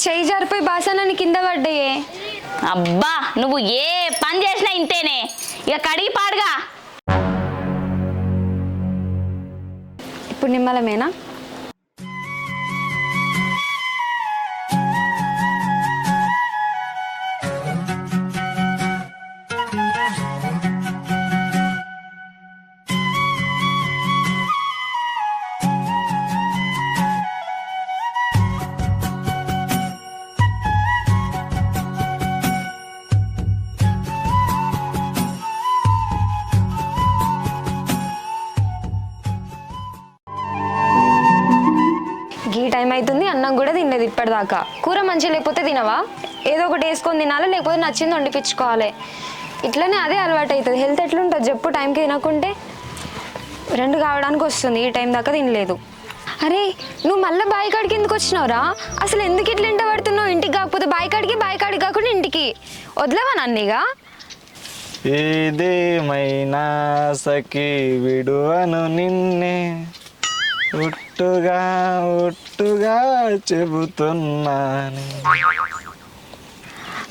చెయ్యి జారిపోయి బాసనని కింద పడ్డాయే. అబ్బా నువ్వు ఏ పని చేసినా ఇంతేనే, ఇక కడిగి పాడుగా. ఇప్పుడు నిమ్మలమేనా? గీ టైం అవుతుంది, అన్నం కూడా తినలేదు ఇప్పటిదాకా. కూర మంచిగా లేకపోతే తినవా? ఏదో ఒకటి వేసుకొని తినాలి, లేకపోతే నచ్చింది వండిపించుకోవాలి. ఇట్లనే అదే అలవాటు అవుతుంది. హెల్త్ ఎట్లుంటుంది చెప్పు? టైంకి తినకుంటే 2 కావడానికి వస్తుంది. ఈ టైం దాకా తినలేదు. అరే నువ్వు మళ్ళీ బావి కాడికి ఎందుకు వచ్చినావురా? అసలు ఎందుకు ఇట్లా ఎంట పడుతున్నావు? ఇంటికి కాకపోతే బావి కాడికి కాకుండా ఇంటికి వదిలేవా నన్నీగా? ఏదేమైనా సఖి విడువను నిన్నే, ఒట్టుగా చెబుతున్నాను.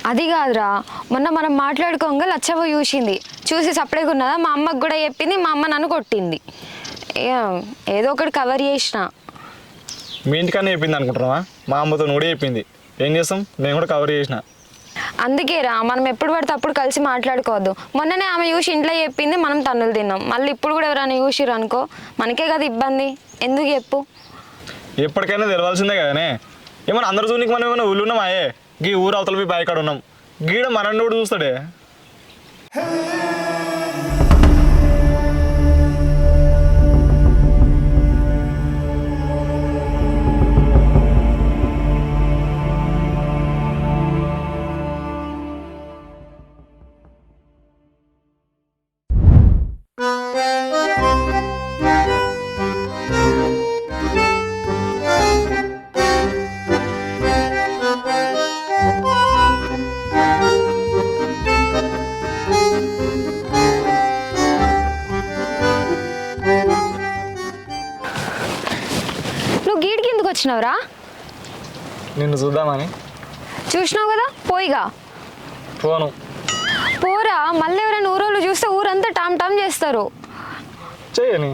అది కాదురా, మొన్న మనం మాట్లాడుకోగా లచ్చవ్వ చూసి సపరేట్గా ఉన్నదా? మా అమ్మకు కూడా చెప్పింది. మా అమ్మ నన్ను కొట్టింది. ఏదో ఒకటి కవర్ చేసిన. మీ ఇంటికన్నా చెప్పింది అనుకుంటున్నావా? మా అమ్మతో కూడా చెప్పింది. ఏం చేస్తాం, నేను కూడా కవర్ చేసిన. అందుకేరా మనం ఎప్పుడు పడితే అప్పుడు కలిసి మాట్లాడుకోవద్దు. మొన్ననే ఆమె చూసి ఇంట్లో చెప్పింది, మనం తన్నులు తిన్నాం. మళ్ళీ ఇప్పుడు కూడా ఎవరైనా చూసిరు అనుకో, మనకే కదా ఇబ్బంది. ఎందుకు చెప్పు? ఎప్పటికైనా తెలవాల్సిందే కదనే. ఏమన్నా అందరు చూనికి మనం ఏమైనా ఊళ్ళు ఉన్నామాయే? గీ ఊరు అవతల పోయి బాయికాడ ఉన్నాం. గీడ మనల్ని కూడా చూస్తాడే. నువ్వు గీడికి ఎందుకు వచ్చినావురా? నిన్ను చూద్దామని. చూసినావు కదా, పోయిగా. పోను. పోరా, మళ్ళీ ఎవరైనా ఊరోళ్ళు చూస్తే ఊరంతా టామ్ టామ్ చేస్తారు. చెయ్యని.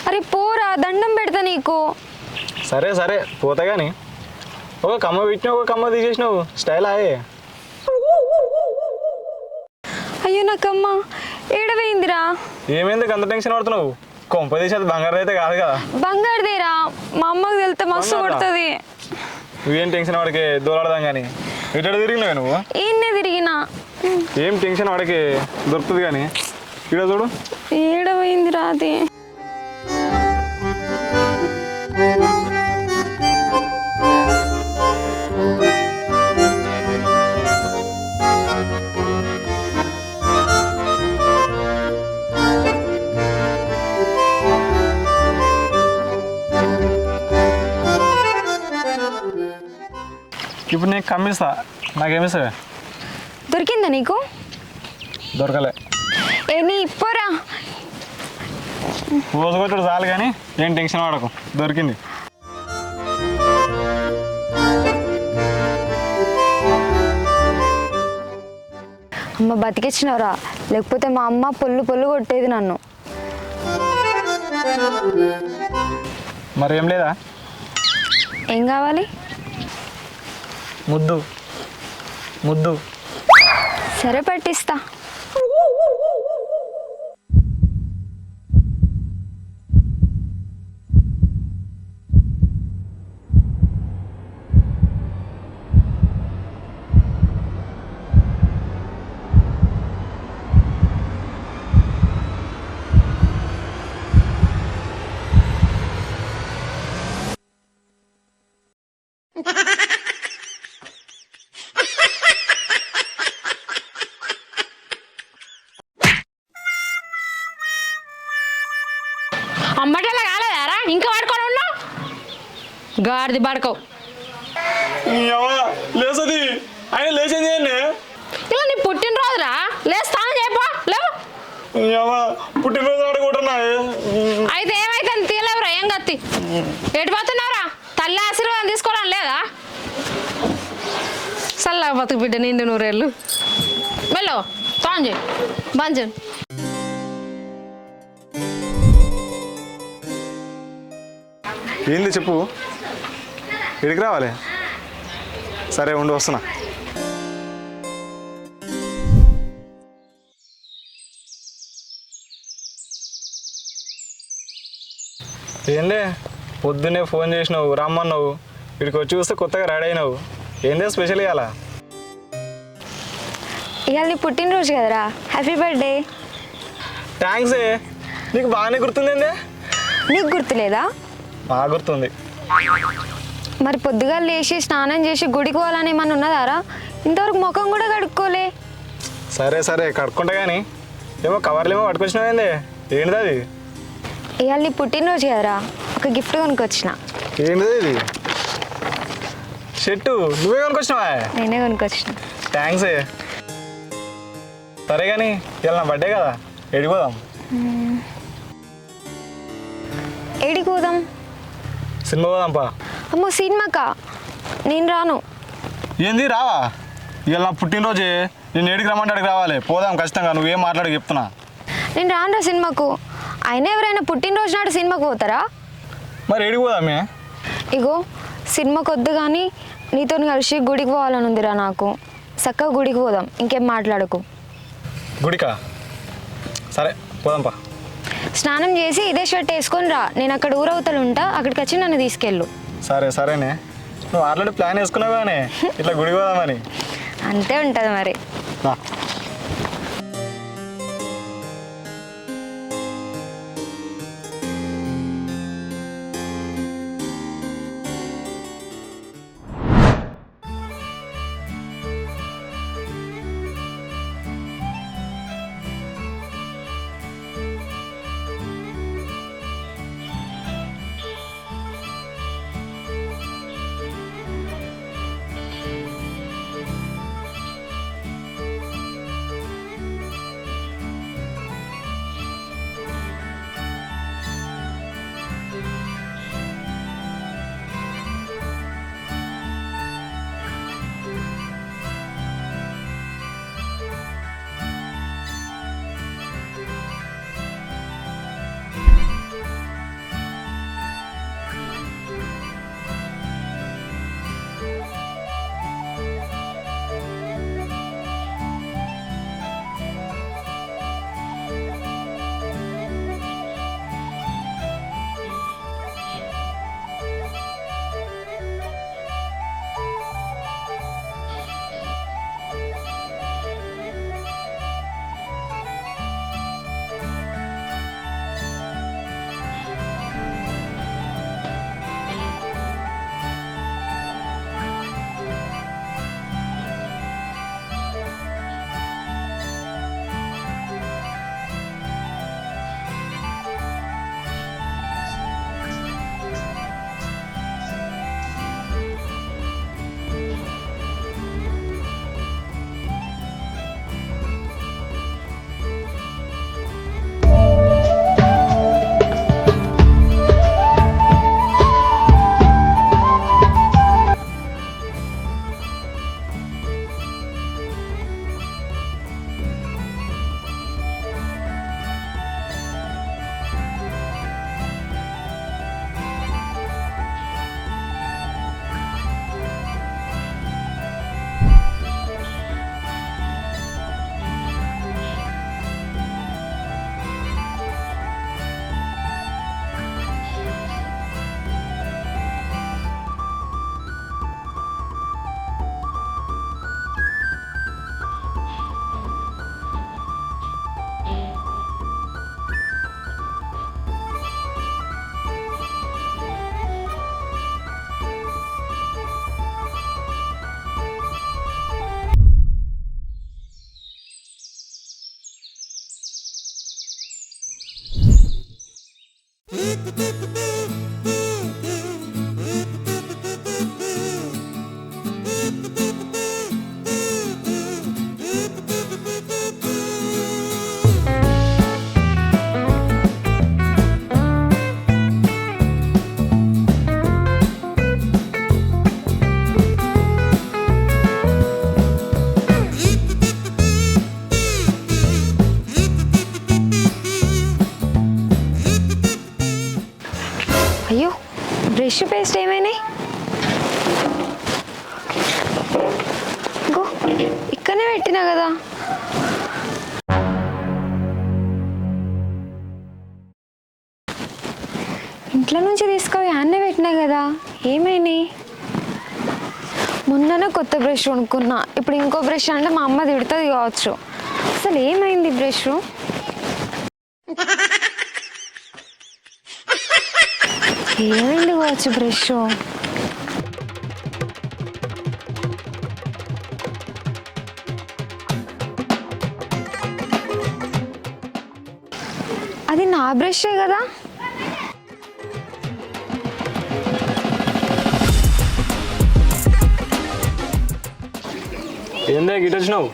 అరే పోరా, దండం పెడతా నీకు. సరే సరే పోతా కానీ ఒక కమ్మ పెట్టినావు, ఒక కమ్మ తీసేసినావు. స్టైల్ ఆయే. అయ్యో నాకమ్మ ఏడవేయిందిరా. ఏమైంది అంత టెన్షన్ పడుతున్నావు? కొంప తీసేది బంగారు అయితే కాదు కదా. బంగారుదేరా, మా అమ్మకి వెళ్తే మస్తు కొడుతుంది. నువ్వేం టెన్షన్ వాడికి దూరాడదాం కానీ. ఇటు తిరిగినావు నువ్వు? ఈయన్నే తిరిగినా. ఏం టెన్షన్ వాడికి దొరుకుతుంది కానీ. ఇక్కడ చూడు ఏడవేయిందిరా అది. ఇప్పుడు నీకు కమ్మిస్తా, నాకేమిస్తావే? దొరికిందా నీకు? దొరకలే. నీ ఇప్పరా. రోజుకొచ్చుడు చాలు కానీ ఏం టెన్షన్ వాడకు. దొరికింది. అమ్మ బతికిచ్చినవరా, లేకపోతే మా అమ్మ పొల్లు కొట్టేది నన్ను. మరి ఏం లేదా? ఏం కావాలి? ముద్దు ముద్దు. సరే పట్టిస్తా. అమ్మటలా కాలేదారా? ఇంకా పడుకొని ఉన్నావు? గాడిది పడుకో. లేసది ఆయన లేచింది అండి. ఇలా నీ పుట్టినరోజురా, లేస్తాను చెప్పా. లేవు పుట్టినరోజు ఆడుకుంటున్నా. అయితే ఏమైతే తీలేవురా? ఏం కత్తి ఎటు పోతున్నావురా? తల్లి ఆశీర్వాదం తీసుకోవడం లేదా? చల్లగా బతుకు బిడ్డ నిండు నూరేళ్ళు మెల్లో తాంజే బంజన్ ఏంది చెప్పు, ఇడికి రావాలి. సరే ఉండి వస్తున్నా. ఏందే పొద్దున్నే ఫోన్ చేసినావు, రమ్మన్నావు, ఇక్కడికి వచ్చి చూస్తే కొత్తగా రెడీ అయినావు. ఏందే స్పెషల్ ఇవ్వాలా? ఇవాళ నీ పుట్టినరోజు కదరా, హ్యాపీ బర్త్డే. థ్యాంక్స్. నీకు బాగానే గుర్తుందేందే? నీకు గుర్తులేదా? బాగా గుర్తుంది. మరి పొద్దుగా లేచి స్నానం చేసి గుడికి పోవాలని ఏమన్నా ఉన్నదారా? ఇంతవరకు ముఖం కూడా కడుక్కోలే. సరే సరే కడుక్కుంటా కానీ ఏమో కవర్లు ఏమో పట్టుకొచ్చినావేందే, ఏంటిది అది? ఇవాళ నీ పుట్టినరోజు కదరా, ఒక గిఫ్ట్ కొనుక్కొచ్చిన. ఏంటిది ఇది? షర్టు నువ్వే కొనుక్కొచ్చినావా? నేనే కొనుక్కొచ్చిన. థ్యాంక్స్. సరే కానీ ఇవాళ నా బర్త్డే కదా, ఎడిపోదాం? ఏడికి పోదాం? సినిమా పోదాంపా. అమ్మో సినిమాకా? నేను రాను. ఏంది రావా? ఇవాళ నా పుట్టినరోజే, నేను ఏడికి రమ్మంటే అడిగి రావాలి. పోదాం ఖచ్చితంగా, నువ్వేం మాట్లాడి చెప్తున్నా. నేను రానురా సినిమాకు. అయినా ఎవరైనా పుట్టినరోజు నాడు సినిమాకు పోతారా? మరి ఏడికి పోదామే? ఇగో సినిమాకి వద్దు కానీ నీతో కలిసి గుడికి పోవాలని ఉందిరా నాకు. చక్కగా గుడికి పోదాం, ఇంకేం మాట్లాడకు. గుడికా? సరే పోదాంపా. స్నానం చేసి ఇదే షర్ట్ వేసుకొని రా, నేను అక్కడ ఊరవతలు ఉంటా, అక్కడికి వచ్చి నన్ను తీసుకెళ్ళు. సరే సరేనే, నువ్వు ఆల్రెడీ ప్లాన్ వేసుకున్నావు కానీ ఇట్లా గుడికి పోదామని. అంతే ఉంటుంది మరి. రా. చెప్పినా కదా. ఇంట్లో నుంచి తీసుకొని అన్నీ పెట్టినా కదా, ఏమైనాయి? మొన్ననే కొత్త బ్రష్ కొనుక్కున్నా, ఇప్పుడు ఇంకో బ్రష్ అంటే మా అమ్మ తిడుతుంది కావచ్చు. అసలు ఏమైంది బ్రష్? ఏమైంది కావచ్చు బ్రష్? అది నా బ్రషే కదా. ఏందే గిట్ వచ్చినావు?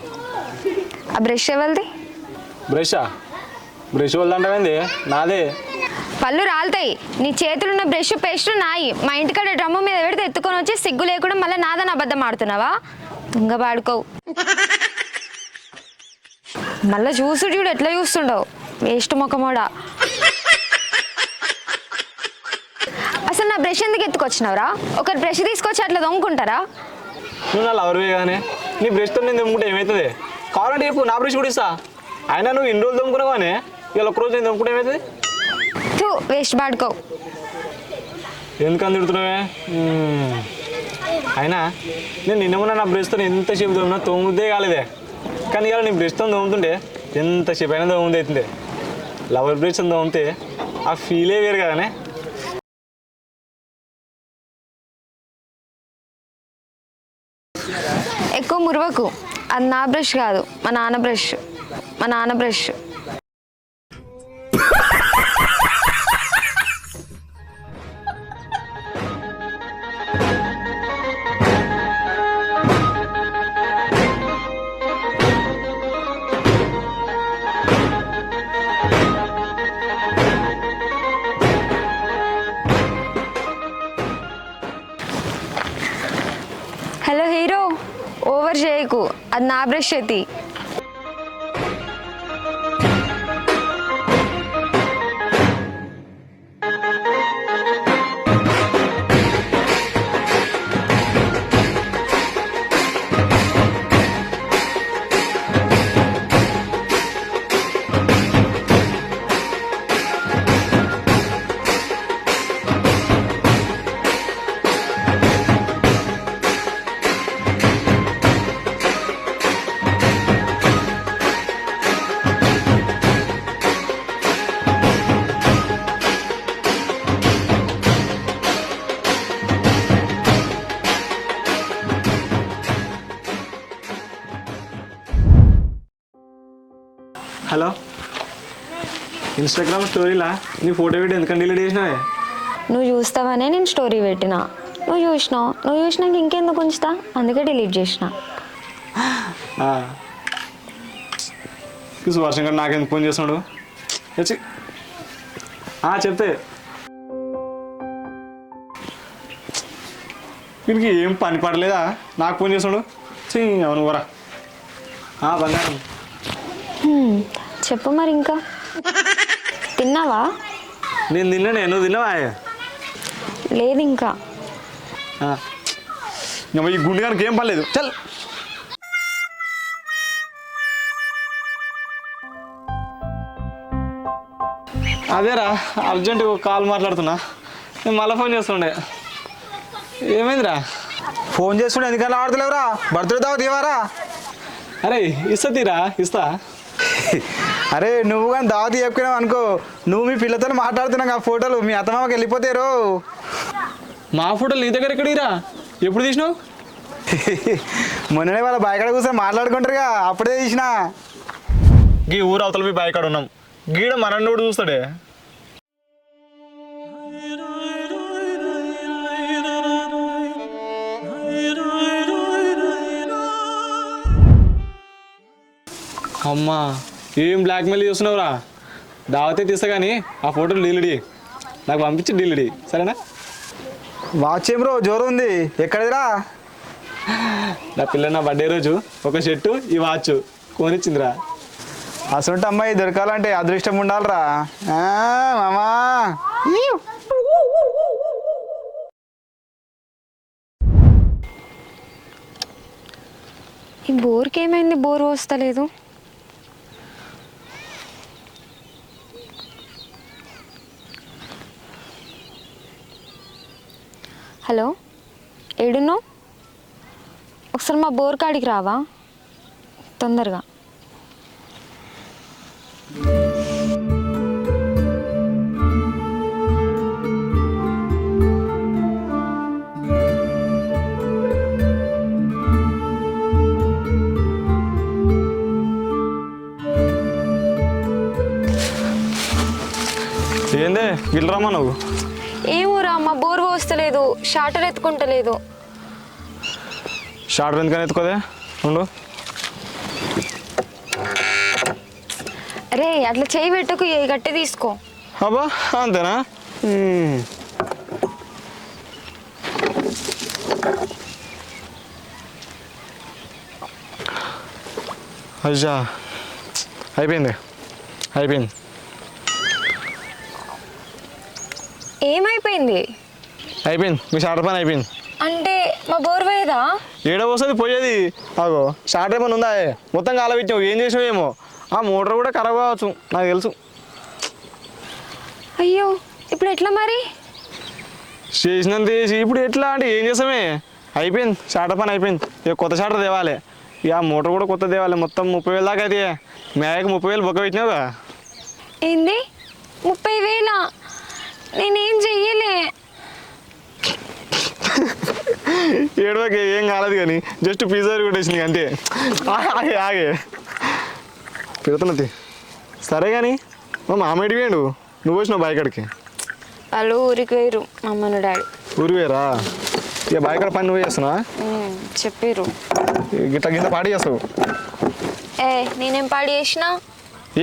ఆ బ్రష్ ఎవరిది? బ్రషా? బ్రష్ వాళ్ళంటావేంది? నాదే. పళ్ళు రాలుతాయి. నీ చేతులు ఉన్న బ్రష్ పేస్ట్ నాయి. మా ఇంటికాడ డ్రమ్ము మీద పెడితే ఎత్తుకొని వచ్చి సిగ్గు లేకుండా మళ్ళీ నాదని అబద్ధం ఆడుతున్నావా? దొంగ పాడుకోవు. మళ్ళీ చూసుడు చూడు ఎట్లా చూస్తుండవు, వేస్ట్ మొక్కమోడా. అసలు నా బ్రష్ ఎందుకు ఎత్తుకొచ్చినావురా? ఒకరు బ్రష్ తీసుకొచ్చి అట్లా దొంగకుంటారా? నువ్వు నా లవర్వే కానీ నీ బ్రష్తో నేను దమ్ముకుంటే ఏమవుతుంది? కావాలంటే చెప్పు, నా బ్రష్ కూడా ఇస్తా. అయినా నువ్వు ఇన్ని రోజులు దమ్ముకున్నావు కానీ ఇవాళ ఒక్కరోజు నేను దమ్ముకుంటే ఏమవుతుంది? వేస్ట్ పాడుకోవు. ఎందుకని తిడుతున్నావే? అయినా నేను నిన్నమన్నా నా బ్రష్తో ఎంతసేపు దమ్మున్నా తోముద్దే కాలేదే. కానీ ఇవాళ నీ బ్రష్తో దమ్ముతుంటే ఎంతసేపు అయినా దమ్ముద్ది అవుతుంది. లవర్ బ్రష్తో దమ్మితే ఆ ఫీలే వేరు కదనే. ఎక్కువ మురవకు. అది నా బ్రష్ కాదు, మా నాన్న బ్రష్. మా నాన్న బ్రష్. హలో హీరో, ఓవర్ చేయకు. అది నా బ్రష్ ఎత్తి. హలో, ఇన్స్టాగ్రామ్ స్టోరీలా నీ ఫోటో పెట్టి ఎందుకని డిలీట్ చేసినావే? నువ్వు చూస్తావనే నేను స్టోరీ పెట్టినా. నువ్వు చూసినావు. నువ్వు చూసినాక ఇంకెందుకు ఉంచుతా, అందుకే డిలీట్ చేసిన. వర్షం గారు నాకెందుకు ఫోన్ చేస్తున్నాడు? వచ్చి చెప్తే వీడికి ఏం పని పడలేదా? నాకు ఫోన్ చేస్తున్నాడు. అవును వరా బంగారం. చెప్పు మరి. ఇంకా తిన్నావా? నేను తిన్నానే, నువ్వు తిన్నావా? లేదు ఇంకా. ఈ గుండెగానికి ఏం పర్లేదు. చల్. అదేరా అర్జెంట్ కాల్ మాట్లాడుతున్నా. నేను మళ్ళీ ఫోన్ చేస్తుండే. ఏమైందిరా? ఫోన్ చేస్తుండే ఎందుకన్నా ఆడతలేవురా? బర్త్డే దావత్ ఇవ్వరా? అరే ఇస్తా తీరా, ఇస్తా. అరే నువ్వు కానీ దావత్ చెప్పుకున్నావు అనుకో, నువ్వు మీ పిల్లతో మాట్లాడుతున్నావు. ఆ ఫోటోలు మీ అత్తమామకి వెళ్ళిపోతారు. మా ఫోటోలు నీ దగ్గర ఎక్కడిరా? ఎప్పుడు తీసినావు? మొన్ననే వాళ్ళ బాయ్ కాడ కూర్చొని మాట్లాడుకుంటారుగా, అప్పుడే తీసిన. గీ ఊరు అవతల మీ బాయ్ కాడ ఉన్నాం. గీడ మనల్ని కూడా చూస్తాడే. అమ్మా ఏం బ్లాక్మెయిల్ చేస్తున్నావురా? దావతే తీస్తా కానీ ఆ ఫోటోలు డీలిడి నాకు పంపించి డీలిడి, సరేనా? వాచ్ ఏం బ్రో జోరు ఉంది, ఎక్కడిదిరా? నా పిల్ల నా బర్త్డే రోజు ఒక షర్టు ఈ వాచ్ కొనిచ్చిందిరా. అసలు అమ్మాయి దొరకాలంటే అదృష్టం ఉండాలిరా మామా. ఈ బోర్కి ఏమైంది? బోర్ వస్తలేదు. హలో, ఏడున్నావు? ఒకసారి మా బోర్ కాడికి రావా తొందరగా? ఏందే గిల్లరమ్మా నువ్వు? ఏమోరా, మా బోర్ వస్తలేదు, షార్టర్ ఎత్తుకుంటలేదు. షార్ట్ ఎందుకని ఎత్తుకోదే ఉండు. అరే అట్లా చేయి పెట్టకు, ఏ గట్టి తీసుకో. అబ్బా అంతేనా? అయ్యా అయిపోయింది. ఏమైపోయింది? అయిపోయింది, మీ షార్ట్ పని అయిపోయింది. అంటే మా బోర్ పోయేదా? ఏడ వస్తుంది పోయేది? అగో షార్ట్ ఏమైనా ఉందా? మొత్తం కాలబెట్టావు, ఏం చేసావేమో. ఆ మోటార్ కూడా ఖరాబ్ కావచ్చు, నాకు తెలుసు. అయ్యో, ఇప్పుడు ఎట్లా మరి? చేసినంత చేసి ఇప్పుడు ఎట్లా అంటే ఏం చేసామే? అయిపోయింది, షార్ట్ పని అయిపోయింది. ఇక కొత్త షార్టర్ తేవాలి. ఇక ఆ మోటార్ కూడా కొత్త తేవాలి. మొత్తం 30,000 దాకా అయితే. మేయకు 30,000 బొక్క పెట్టినావుగా. ఏంది 30,000? నేనేం చెయ్యలే. ఏడవకే, ఏం కాలేదు కానీ జస్ట్ పిజ్జా కొట్టేసింది అంతే. ఆగే పెడుతున్నది. సరే కానీ మా మామేడి వేయండు, నువ్వు వచ్చినావు బాయ్ కాడికి. వాళ్ళు ఊరికి వేయరు, అమ్మను డాడీ. ఊరు వేరా? ఇక బాయ్ కాడ పని నువ్వు చేస్తున్నావా? చెప్పిర్రు. గిట్ట పాడి చేస్తావు? నేనేం పాడి చేసినా?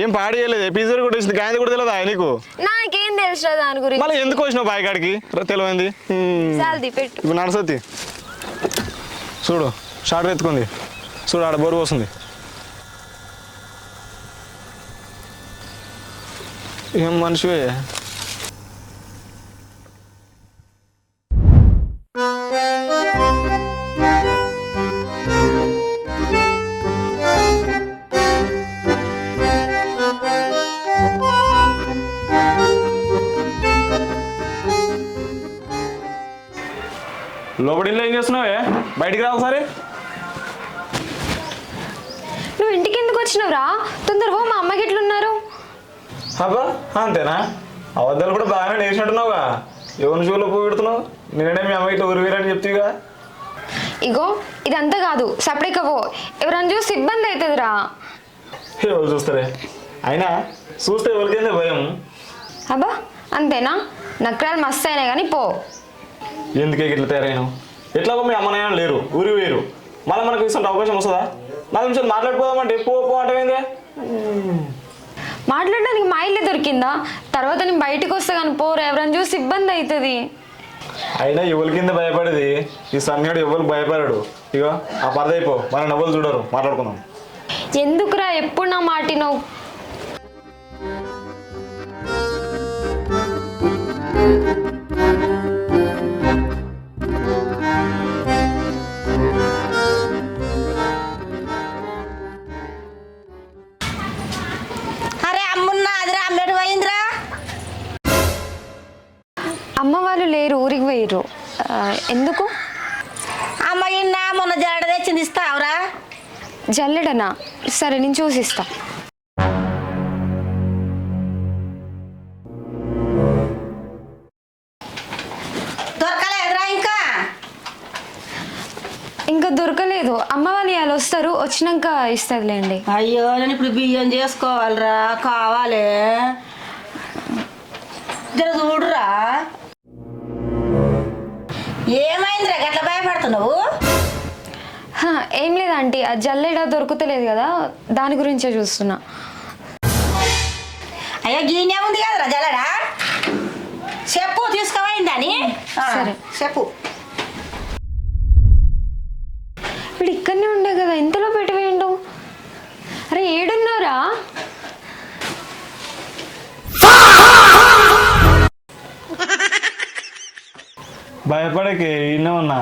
ఏం పాడి చేయలేదు, పిజ్జా కొట్టేసింది. గాయంది కూడా తెలియదా నీకు? నాకేం తెలుసు దాని గురించి. మళ్ళీ ఎందుకు వచ్చినావు బాయ్ కాడికి? తెలియంది. చాలది పెట్టు. ఇప్పుడు నడుసొద్ది చూడు, షార్ట్ ఎత్తుకుంది చూడు, ఆడ బోరు వస్తుంది. ఏం మనిషివే. లోపడిలో ఏం చేస్తున్నావే? బయటికి రా ఒకసారి. నువ్వు ఇంటికి ఎందుకు వచ్చినావురా? తొందరగా మా అమ్మకి ఎట్లున్నారు? అబ్బా అంతేనా? అబద్ధాలు కూడా బాగానే నేర్చినట్టున్నావుగా. ఎవరిని షూలో పువ్వు పెడుతున్నావు? నేనే మీ అమ్మ ఇట్లా ఊరివేరని చెప్తీగా. ఇగో ఇదంతా కాదు, సపరేకవో. ఎవరైనా చూసి ఇబ్బంది అవుతుందిరా. ఎవరు చూస్తారే? అయినా చూస్తే ఎవరికైందే భయం. అబ్బా అంతేనా? నక్రాలు మస్తు అయినాయి కానీ పో. ఎందుకే ఇట్లా తయారైనావు? ఎట్లాగో మీ అమ్మనైనా లేరు, ఊరి వేరు. మళ్ళీ మనకు ఇస్తుంటే అవకాశం వస్తుందా? 4 నిమిషాలు మాట్లాడిపోదామంటే పో అంటే ఏందే? మాట్లాడడానికి మా ఇల్లే దొరికిందా? తర్వాత నేను బయటకు వస్తా కానీ పోరు, ఎవరైనా చూసి ఇబ్బంది అవుతుంది. అయినా ఎవరి కింద భయపడేది? ఈ సన్నిడు ఎవరికి భయపడాడు. ఇగో ఆ పరద అయిపో, మన నవ్వులు చూడరు, మాట్లాడుకుందాం. ఎందుకురా ఎప్పుడు నా మాటినవు? అరే అమ్మున్నా, అదిరా ఆమ్లెట్ పోయిందిరా. అమ్మ వాళ్ళు లేరు, ఊరికి పోయిర్రు. ఎందుకు? అమ్మాయిన్నా మొన్న జడ తెచ్చింది, ఇస్తావురా? జల్లెడనా? సరే నేను చూసిస్తా. దొరకలేదురా ఇంకా దొరకలేదు. అమ్మ వాళ్ళు ఇవాళ వస్తారు, వచ్చినాక ఇస్తుందిలేండి. అయ్యో నేను ఇప్పుడు బియ్యం చేసుకోవాలిరా, కావాలి. జర చూడురా. ఏమైందిరా గట్ల భయపడుతున్నావు? ఏం లేదంటీ, ఆ జల్లెడ దొరుకుతలేదు కదా, దాని గురించే చూస్తున్నా. అయ్యో గీనే ఉంది కదరా జల్లడా, చెప్పు తీసుకోమైందని. సరే చెప్పు. ఇప్పుడు ఇక్కడనే ఉండే కదా, ఎంతలో పెట్టివేయండు? అరే ఏడున్నారా? భయపడకే, ఇన్నే ఉన్నా.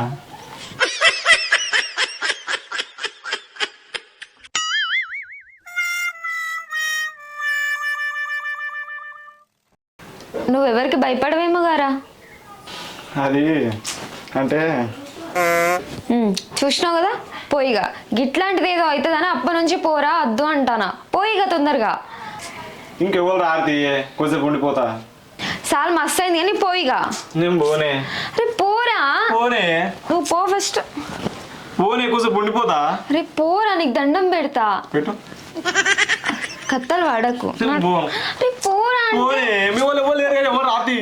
నువ్వెవరికి భయపడవేమో గారా. అది అంటే చూసినావు కదా పోయిగా గిట్లాంటిది ఏదో అవుతుందని అప్పటి నుంచి పోరా వద్దు అంటానా. పోయిగా తొందరగా. ఇంకెవరు రాతి కొంచెం ఉండిపోతా. సార్ మస్తు అయింది కానీ పోయిగా. నేను పోనే. అరే పోరా. పోనే. నువ్వు పో ఫస్ట్. పోనే కొంచెం ఉండిపోతా. అరే పోరా నీకు దండం పెడతా. పెట్టు. కత్తలు వాడకు. నేను పోను. అరే పోరా అంటే. పోనే మీ వాళ్ళు ఎవరు లేరు కానీ ఎవరు రాతి.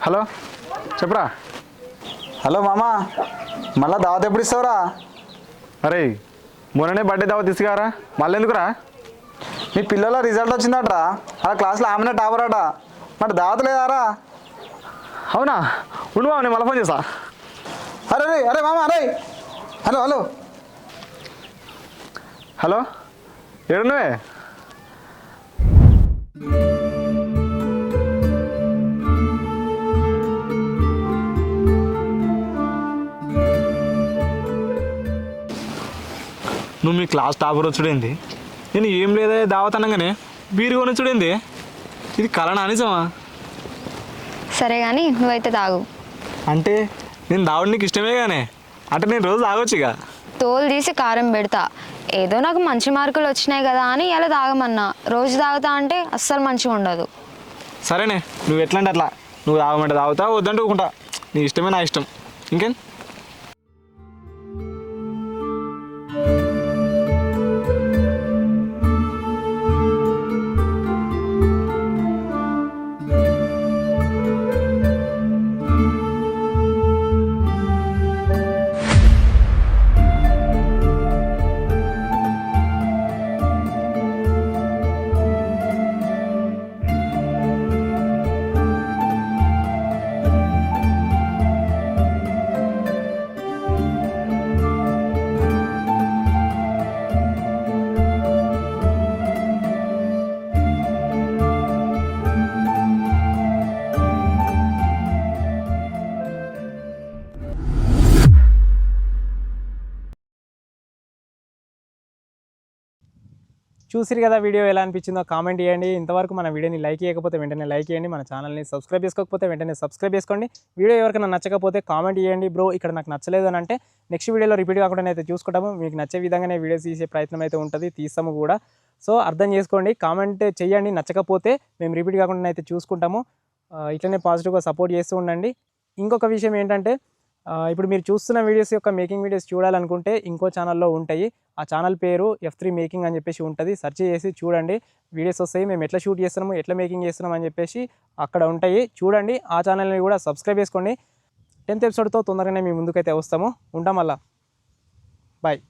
హలో చెప్పరా. హలో మామా, మళ్ళా దావత్ ఎప్పుడు ఇస్తావురా? అరే మొన్ననే బర్త్డే దావత్ తీసుకురా, మళ్ళీ ఎందుకురా? మీ పిల్లల రిజల్ట్ వచ్చిందట్రా, ఆ క్లాస్లో ఆమెనే టాపర్ అట, మరి దావత్ లేదారా? అవునా? ఉండు బాబు, నేను మళ్ళీ ఫోన్ చేస్తా. అరే రే అరే మామా అరే. హలో హలో హలో ఏడున్నవే? నువ్వు మీ క్లాస్ టాపర్ వచ్చుడేంది? నేను ఏం లేదా దావత్ అనగానే బీరు కొనొచ్చుడేంది? ఇది కలనా నిజమా? సరే కానీ నువ్వైతే తాగు. అంటే నేను దావడం నీకు ఇష్టమే కానీ, అంటే నేను రోజు తాగొచ్చు ఇక. తోలు తీసి కారం పెడతా. ఏదో నాకు మంచి మార్కులు వచ్చినాయి కదా అని ఇలా తాగమన్నా. రోజు తాగుతా అంటే అస్సలు మంచిగా ఉండదు. సరేనే, నువ్వు ఎట్లా అంటే అట్లా. నువ్వు తాగమంటే తాగుతా, వద్దంటే ఊకుంటా. నీ ఇష్టమే నా ఇష్టం. ఇంకేం? చూసిరు కదా వీడియో ఎలా అనిపించిందో కామెంట్ చేయండి. ఇంతవరకు మన వీడియోని లైక్ చేయకపోతే వెంటనే లైక్ చేయండి. మన ఛానల్ని సబ్స్క్రైబ్ చేసుకోకపోతే వెంటనే సబ్స్క్రైబ్ చేసుకోండి. వీడియో ఎవరికైనా నచ్చకపోతే కామెంట్ చేయండి, బ్రో ఇక్కడ నాకు నచ్చలేదు అని అంటే నెక్స్ట్ వీడియోలో రిపీట్ కాకుండా అయితే చూసుకుంటాము. మీకు నచ్చే విధంగానే వీడియోస్ తీసే ప్రయత్నం అయితే ఉంటుంది, తీస్తాము కూడా. సో అర్థం చేసుకోండి, కామెంట్ చేయండి. నచ్చకపోతే మేము రిపీట్ కాకుండా అయితే చూసుకుంటాము. ఇట్లనే పాజిటివ్గా సపోర్ట్ చేస్తూ ఉండండి. ఇంకొక విషయం ఏంటంటే, ఇప్పుడు మీరు చూస్తున్న వీడియోస్ యొక్క మేకింగ్ వీడియోస్ చూడాలనుకుంటే ఇంకో ఛానల్లో ఉంటాయి. ఆ ఛానల్ పేరు F3 మేకింగ్ అని చెప్పేసి ఉంటుంది. సెర్చ్ చేసి చూడండి, వీడియోస్ వస్తాయి. మేము ఎట్లా షూట్ చేస్తున్నాము, ఎట్లా మేకింగ్ చేస్తున్నాం అని చెప్పేసి అక్కడ ఉంటాయి, చూడండి. ఆ ఛానల్ని కూడా సబ్స్క్రైబ్ చేసుకోండి. 10th ఎపిసోడ్తో తొందరగానే మీ ముందుకైతే వస్తాము. ఉంటాం. మళ్ళా బాయ్.